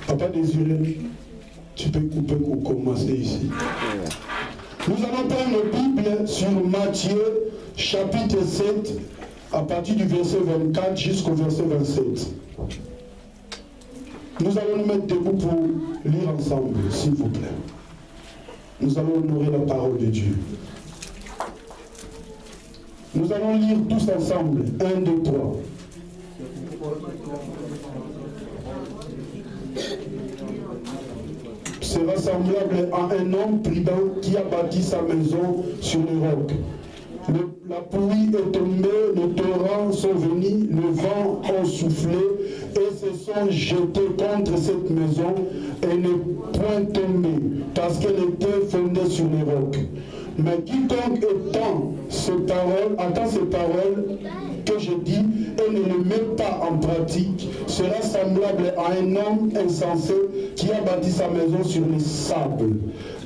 Papa Désiré, tu peux couper pour commencer ici. Nous allons prendre notre Bible sur Matthieu, chapitre 7, à partir du verset 24 jusqu'au verset 27. Nous allons nous mettre debout pour lire ensemble, s'il vous plaît. Nous allons honorer la parole de Dieu. Nous allons lire tous ensemble. 1, 2, 3. Sera semblable à un homme prudent qui a bâti sa maison sur le roc. La pluie est tombée, les torrents sont venus, le vent a soufflé et se sont jetés contre cette maison et n'est point tombée parce qu'elle était fondée sur les rocs. Mais quiconque attend ces paroles que je dis et ne les met pas en pratique sera semblable à un homme insensé qui a bâti sa maison sur le sable.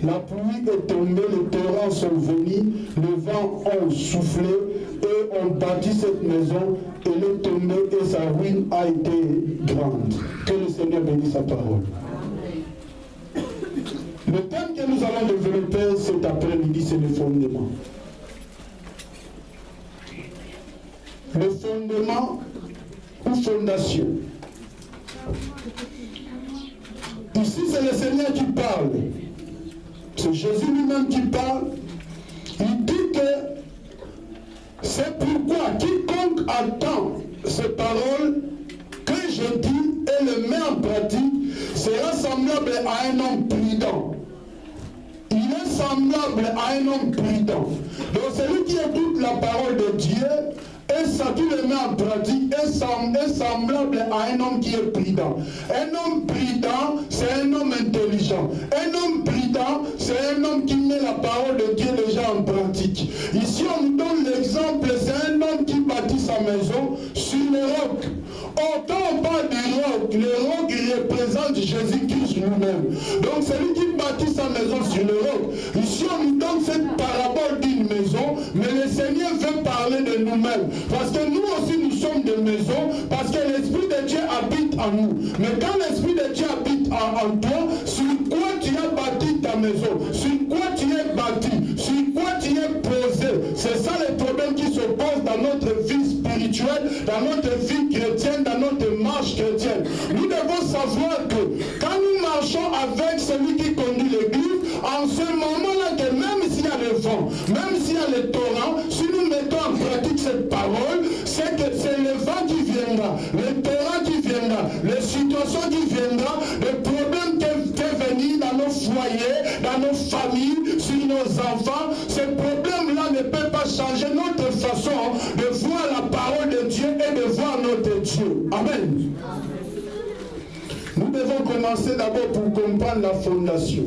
La pluie est tombée, les torrents sont venus, le vent a soufflé et ont bâti cette maison, elle est tombée et sa ruine a été grande. Que le Seigneur bénisse sa parole. Le thème que nous allons développer cet après-midi, c'est le fondement. Le fondement ou fondation. Ici, c'est le Seigneur qui parle. C'est Jésus lui-même qui parle. Il dit que c'est pourquoi quiconque attend ces paroles que je dis et le met en pratique sera semblable à un homme prudent. Il est semblable à un homme prudent. Donc celui qui écoute la parole de Dieu et ça qui le met en pratique est semblable à un homme qui est prudent. Un homme prudent, c'est un homme intelligent. Un homme prudent, c'est un homme qui met la parole de Dieu déjà en pratique. Ici, on nous donne l'exemple, c'est un homme qui bâtit sa maison sur le roc. Or, quand on parle du roc, le roc, il représente Jésus-Christ lui-même. Donc, celui qui bâtit sa maison sur le roc. Ici, on nous donne cette parabole d'une maison, mais le Seigneur veut parler de nous-mêmes. Parce que nous aussi, nous sommes des maisons, parce que l'Esprit de Dieu habite en nous. Mais quand l'Esprit de Dieu habite en toi, sur quoi tu as bâti ta maison? Sur quoi tu es bâti? Sur quoi tu es posé? C'est ça le problème qui se pose dans notre vie spirituelle, dans notre vie chrétienne, dans notre marche chrétienne. Nous devons savoir que quand nous marchons avec celui qui conduit l'église, en ce moment-là, que même s'il y a le vent, même s'il y a le torrent, si nous mettons en pratique cette parole, c'est que c'est le vent qui viendra, le torrent qui viendra, les situations qui viendront, les problèmes qui venir dans nos foyers, dans nos familles, sur nos enfants, ces problèmes-là ne peuvent pas changer notre façon de voir la parole de Dieu et de voir notre Dieu. Amen. Nous devons commencer d'abord pour comprendre la fondation.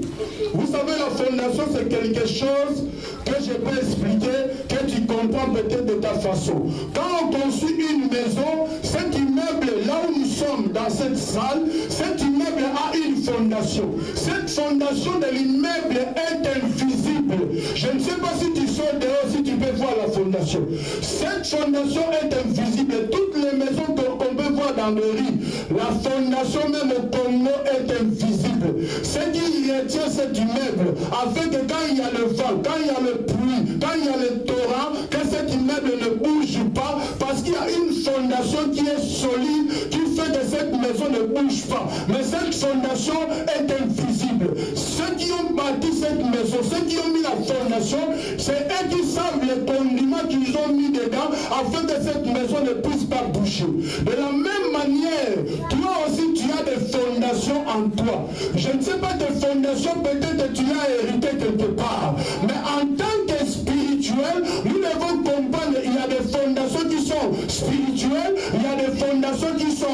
Vous savez, la fondation, c'est quelque chose que je peux expliquer, que tu comprends peut-être de ta façon. Quand on construit une maison, cet immeuble, là où nous sommes, dans cette salle, cet immeuble a une fondation. Cette fondation de l'immeuble est invisible. Je ne sais pas si tu sors dehors, si tu peux voir la fondation. Cette fondation est invisible. Toutes les maisons qu'on peut voir dans le riz, la fondation même au Congo est invisible. Ce qui retient cet immeuble, afin que quand il y a le vent, quand il y a le pluie, quand il y a le torrent, que cet immeuble ne bouge pas, parce qu'il y a une fondation qui est solide, qui fait que cette maison ne bouge pas. Mais cette fondation est invisible. Ceux qui ont bâti cette maison, ceux qui ont mis la fondation, c'est eux qui savent les condiments qu'ils ont mis dedans, afin que cette maison ne puisse pas bouger. De la même manière, toi aussi tu as des fondations en toi. Je ne sais pas tes fondations, peut-être que tu as hérité quelque part. Mais en tant que spirituel, nous devons comprendre qu'il y a des fondations qui sont spirituelles, il y a des fondations qui sont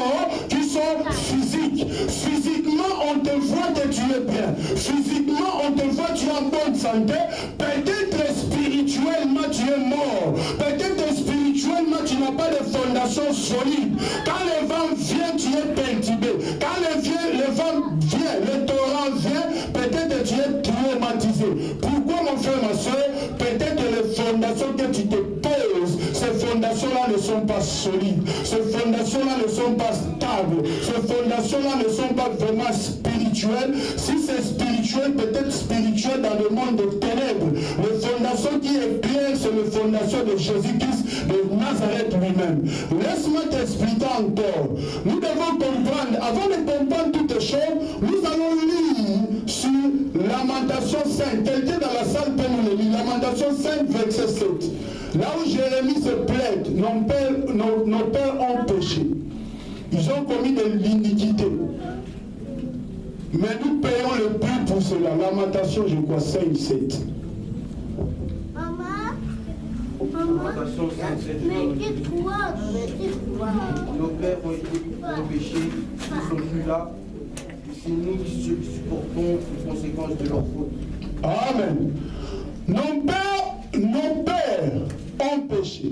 physiques. Physiquement, on te voit que tu es bien. Physiquement, on te voit que tu es en bonne santé. Peut-être spirituellement, tu es mort. Peut-être spirituellement, tu n'as pas de fondation solide. Quand le vent vient, tu es perturbé. Quand le vent vient, le torrent vient, peut-être tu es traumatisé. Pourquoi, mon frère, ma soeur? Peut-être que les fondations que tu te poses, ces fondations-là ne sont pas pas solides. Ces fondations-là ne sont pas stables. Ces fondations-là ne sont pas vraiment spirituelles. Si c'est spirituel, peut-être spirituel dans le monde des ténèbres. La fondation qui est claire, c'est la fondation de Jésus-Christ de Nazareth lui-même. Laisse-moi t'expliquer encore. Nous devons comprendre, avant de comprendre toutes les choses, nous allons lire sur Lamentation 5. Quelqu'un dans la salle peut nous le lire. Lamentation 5, verset 7. Là où Jérémie se plaide, nos pères ont péché. Ils ont commis de l'iniquité. Mais nous payons le prix pour cela. Lamentation, je crois, 5, 7. Lamentation 5, 7. Nos pères ont péché, ils ne sont plus là. C'est nous qui supportons les conséquences de leur faute. Amen. Nos pères ont péché.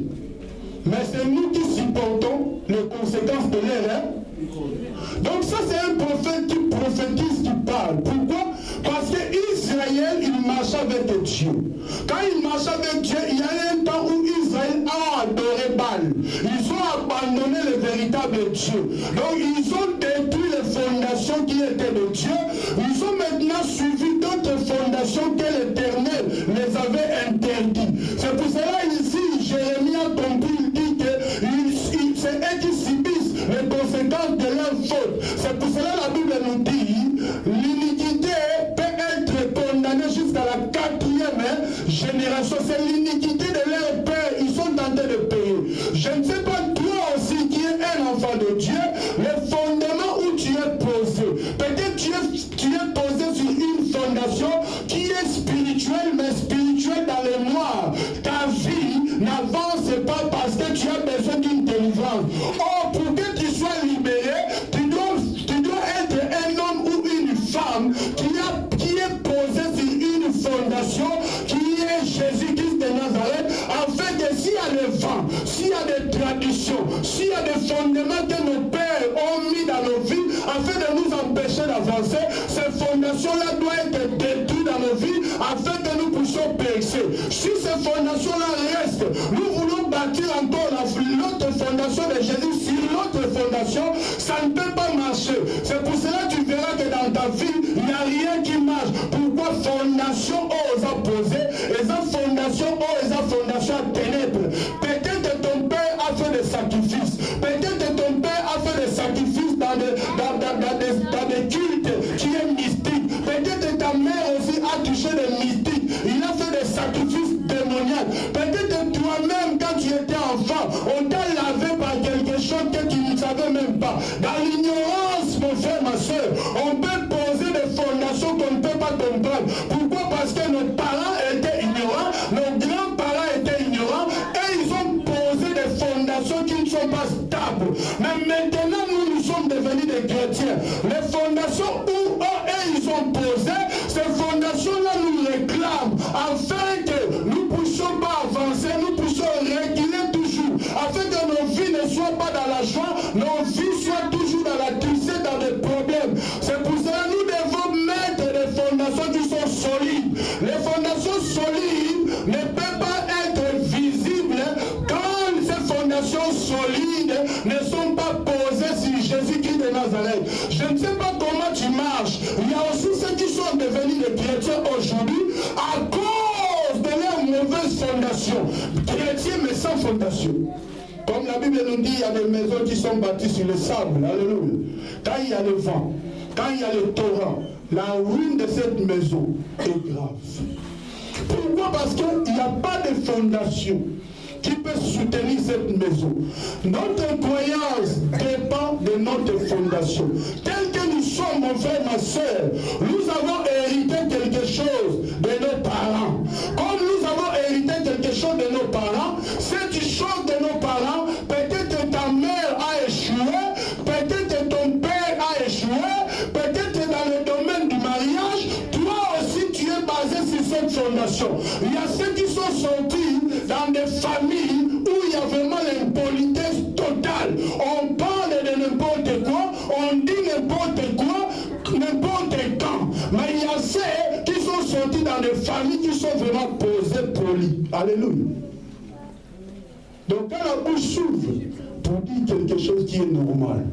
Mais c'est nous qui supportons les conséquences de l'erreur. Donc ça c'est un prophète qui prophétise, qui parle. Pourquoi? Parce qu'Israël, il marche avec Dieu. Quand il marche avec Dieu, il y a un temps où Israël a adoré Baal. Ils ont abandonné le véritable Dieu. Donc ils ont détruit les fondations qui étaient de Dieu. Ils ont maintenant suivi d'autres fondations que l'Éternel les avait interdites. C'est pour cela ici, Jérémie a compris, il dit que c'est eux qui subissent les conséquences de leur faute. C'est pour cela la Bible nous dit, l'iniquité peut être condamnée jusqu'à la 4e génération. C'est l'iniquité de leur père. Ils sont tentés de payer. Je ne sais pas, toi aussi qui es un enfant de Dieu, le fondement où tu es posé. Peut-être tu es posé sur une fondation qui est spirituelle, mais spirituelle dans le noir. Ta vie n'avance pas parce que tu as besoin d'une délivrance. Or, pour que tu sois libéré, tu dois être un homme ou une femme qui est posé sur une fondation qui est Jésus-Christ de Nazareth, afin que s'il y a des vents, s'il y a des traditions, s'il y a des fondements que nos pères ont mis dans nos vies, afin de nous empêcher d'avancer, ces fondations-là doivent être détruites dans nos vies, afin que nous puissions percer. Si ces fondations-là restent, nous voulons bâtir encore l'autre fondation de Jésus sur l'autre fondation, ça ne peut pas marcher. C'est pour cela que tu verras que dans ta vie, il n'y a rien qui marche. Pourquoi fondation aux opposés, et sa fondation aux fondation à ténèbres. Peut-être que ton père a fait des sacrifices. Peut-être que ton père a fait des sacrifices dans des cultes qui est mystique. Peut-être que ta mère aussi a touché des mystiques. Il a fait des sacrifices démoniaques. Peut-être que toi-même, quand tu étais enfant, on t'a lavé par quelque chose que tu ne savais même pas. Dans l'ignorance, mon frère, ma soeur, on peut poser des fondations qu'on ne peut pas comprendre. Pourquoi? Parce que nos parents étaient ignorants, nos grands-parents étaient ignorants, et ils ont posé des fondations qui ne sont pas stables. Mais maintenant, nous sommes devenus des chrétiens. Les fondations où eux, ils ont posé, ces fondations-là nous réclament, afin que nous ne puissions pas avancer, nous puissions reculer toujours, afin que nos vies ne soient pas dans la joie, nos vies soient toujours dans la tristesse, dans des problèmes. C'est pour cela que nous devons mettre des fondations qui sont solides. Les fondations solides ne peuvent pas être visibles quand ces fondations solides ne sont pas posées sur Jésus-Christ de Nazareth. Je ne sais pas comment tu marches. Il y a aussi ceux qui sont devenus des chrétiens aujourd'hui à cause de leurs mauvaises fondations. Chrétiens mais sans fondation. Comme la Bible nous dit, il y a des maisons qui sont bâties sur le sable. Alléluia. Quand il y a le vent, quand il y a le torrent, la ruine de cette maison est grave. Pourquoi? Parce qu'il n'y a pas de fondation qui peut soutenir cette maison. Notre croyance dépend de notre fondation. Tel que nous sommes, mon frère, ma soeur, nous avons hérité quelque chose de nos parents. Comme nous avons hérité quelque chose de nos parents, cette chose de nos parents, peut-être que ta mère a échoué, peut-être que ton père a échoué, peut-être que dans le domaine du mariage, toi aussi tu es basé sur cette fondation. Il y a ceux qui sont sortis dans des familles où il y a vraiment l'impolitesse totale. On parle de n'importe quoi, on dit n'importe quoi, n'importe quand. Mais il y a ceux qui sont sortis dans des familles qui sont vraiment posées polies. Alléluia. Donc quand la bouche s'ouvre pour dire quelque chose qui est normal,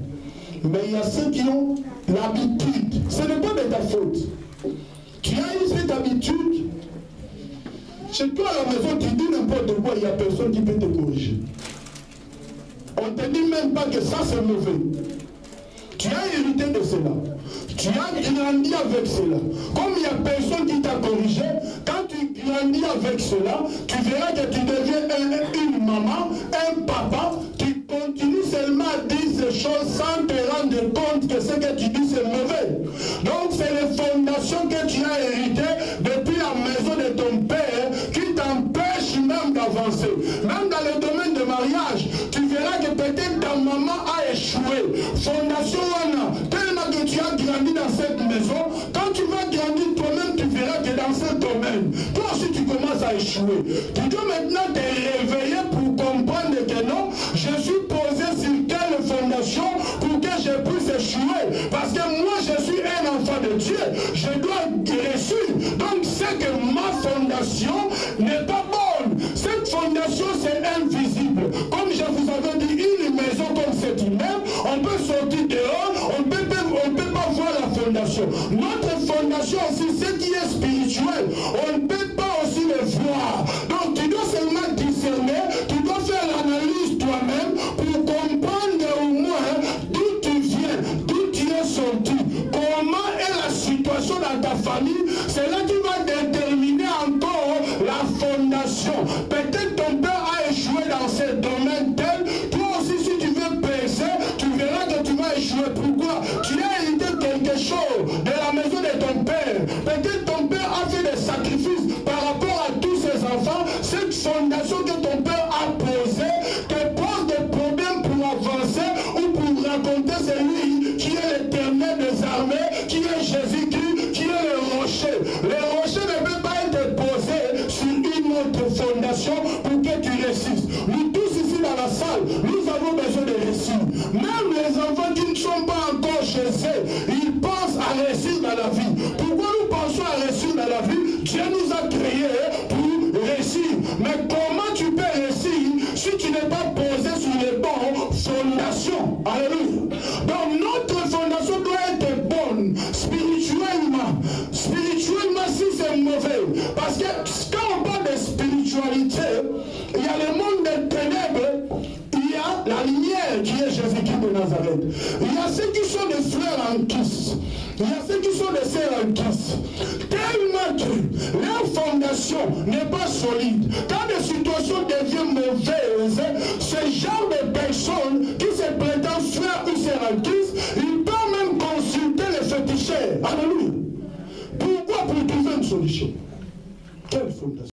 mais il y a ceux qui ont l'habitude, ce n'est pas de ta faute. Tu as eu cette habitude, chez toi à la maison tu dis n'importe quoi, il n'y a personne qui peut te corriger. On ne te dit même pas que ça c'est mauvais. Tu as hérité de cela. Tu as grandi avec cela. Comme il n'y a personne qui t'a corrigé, quand tu grandis avec cela, tu verras que tu deviens une maman, un papa, qui continue seulement à dire ces choses sans te rendre compte que ce que tu dis c'est mauvais. Donc c'est les fondations que tu as héritées depuis la maison de ton père qui t'empêchent même d'avancer. Même dans le domaine de mariage, tu verras que peut-être ta maman a échoué. Fondation tellement que tu as grandi dans cette maison, quand tu vas grandir toi-même, tu verras que dans ce domaine, toi aussi tu commences à échouer. Tu dois maintenant te réveiller pour comprendre que non, je suis posé sur quelle fondation pour que je puisse échouer. Parce que moi je suis un enfant de Dieu, je dois réussir. Donc c'est que ma fondation n'est pas bonne. Cette fondation c'est invisible. Comme je vous avais dit, une maison comme cette immeuble, on peut sortir dehors, on ne peut pas voir la fondation. Notre fondation aussi, ce qui est spirituel, on ne peut pas aussi le voir. Donc tu dois seulement discerner, tu dois faire l'analyse toi-même pour comprendre au moins d'où tu viens, d'où tu es sorti, comment est la situation dans ta famille. C'est là qui va déterminer encore la fondation. Peut-être ton père a échoué dans ce domaine tel, toi aussi si tu veux percer, tu verras que tu vas échouer. Pourquoi? Tu as hérité quelque chose de la maison de ton père. Peut-être ton père a fait des sacrifices par rapport à tous ses enfants. Cette fondation que ton père a posée te pose des problèmes pour avancer ou pour raconter celui qui est l'Éternel des armées, qui est Jésus-Christ, qui est le rocher. Le rocher ne peut pas être posé sur une autre fondation pour que tu réussisses. Nous tous ici dans la salle, nous avons besoin de réussir. Même les enfants qui ne sont pas encore chez eux, ils pensent à réussir dans la vie. Pourquoi nous pensons à réussir dans la vie? Dieu nous a créés pour réussir. Mais comment tu peux réussir si tu n'es pas posé sur les bonnes fondations? Alléluia. Donc notre fondation doit être bonne spirituellement. Spirituellement si c'est mauvais. Parce que quand on parle de spiritualité, il y a le monde des ténèbres, il y a la lumière qui est Jésus-Christ de Nazareth. Il y a ceux qui sont des frères en Christ. Il y a ceux qui sont des sœurs en Christ. Tellement que leur fondation n'est pas solide. Quand les situations deviennent mauvaises, ce genre de personnes qui se prétendent frères ou sœurs en Christ, ils peuvent même consulter les féticheurs. Alléluia. Pourquoi? Pour trouver une solution. Quelle fondation?